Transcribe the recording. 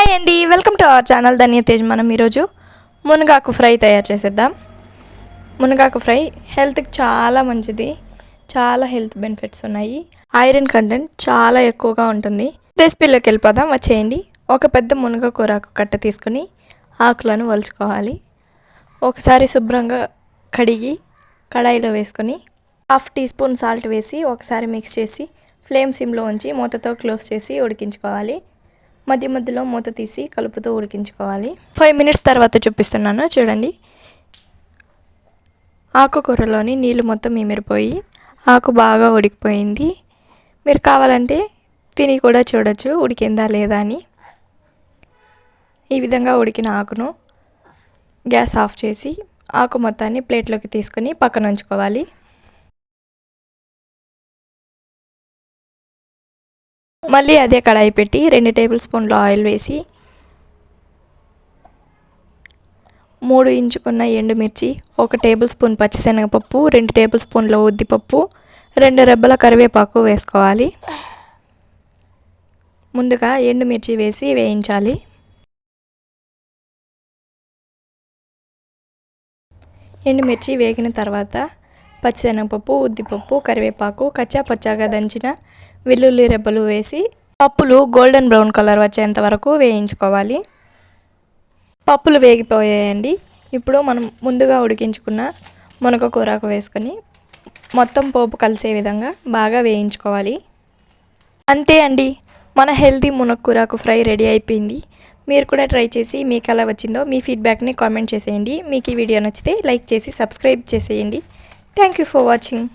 Hi అండి, welcome to our channel ధన్య తేజ్. మనం ఈరోజు మునగాకు ఫ్రై తయారు చేసేద్దాం. మునగాకు ఫ్రై హెల్త్కి చాలా మంచిది, చాలా హెల్త్ బెనిఫిట్స్ ఉన్నాయి. ఐరన్ కంటెంట్ చాలా ఎక్కువగా ఉంటుంది. రెసిపీలోకి వెళ్ళిపోదాం, వచ్చేయండి. ఒక పెద్ద మునగకూరాకు కట్ట తీసుకుని ఆకులను వలుచుకోవాలి. ఒకసారి శుభ్రంగా కడిగి కడాయిలో వేసుకొని 1/2 టీ స్పూన్ సాల్ట్ వేసి ఒకసారి మిక్స్ చేసి ఫ్లేమ్ సిమ్లో ఉంచి మూతతో క్లోజ్ చేసి ఉడికించుకోవాలి. మధ్య మధ్యలో మూత తీసి కలుపుతూ ఉడికించుకోవాలి. 5 మినిట్స్ తర్వాత చూపిస్తున్నాను, చూడండి. ఆకుకూరలోని నీళ్ళు మొత్తం మిమిరిపోయి ఆకు బాగా ఉడికిపోయింది. మీరు కావాలంటే తిని కూడా చూడొచ్చు ఉడికిందా లేదా అని. ఈ విధంగా ఉడికిన ఆకును గ్యాస్ ఆఫ్ చేసి ఆకు మొత్తాన్ని ప్లేట్లోకి తీసుకొని పక్కన ఉంచుకోవాలి. మళ్ళీ అదే కడాయి పెట్టి 2 టేబుల్ స్పూన్ల ఆయిల్ వేసి 3 ఇంచుకున్న ఎండుమిర్చి, 1 టేబుల్ స్పూన్ పచ్చిశనగపప్పు, 2 టేబుల్ స్పూన్ల ఉద్దిపప్పు, 2 రెబ్బల కరివేపాకు వేసుకోవాలి. ముందుగా ఎండుమిర్చి వేసి వేయించాలి. ఎండుమిర్చి వేగిన తర్వాత పచ్చిశనగపప్పు, ఉద్దిపప్పు, కరివేపాకు, కచ్చా పచ్చాగా దంచిన వెల్లుల్లి రెబ్బలు వేసి పప్పులు గోల్డెన్ బ్రౌన్ కలర్ వచ్చేంత వరకు వేయించుకోవాలి. పప్పులు వేగిపోయాయండి. ఇప్పుడు మనం ముందుగా ఉడికించుకున్న మునగకూరకు వేసుకొని మొత్తం పోపు కలిసే విధంగా బాగా వేయించుకోవాలి. అంతే అండి, మన హెల్తీ మునగకూరకు ఫ్రై రెడీ అయిపోయింది. మీరు కూడా ట్రై చేసి మీకు ఎలా వచ్చిందో మీ ఫీడ్బ్యాక్ని కామెంట్ చేసేయండి. మీకు ఈ వీడియో నచ్చితే లైక్ చేసి సబ్స్క్రైబ్ చేసేయండి. Thank you for watching.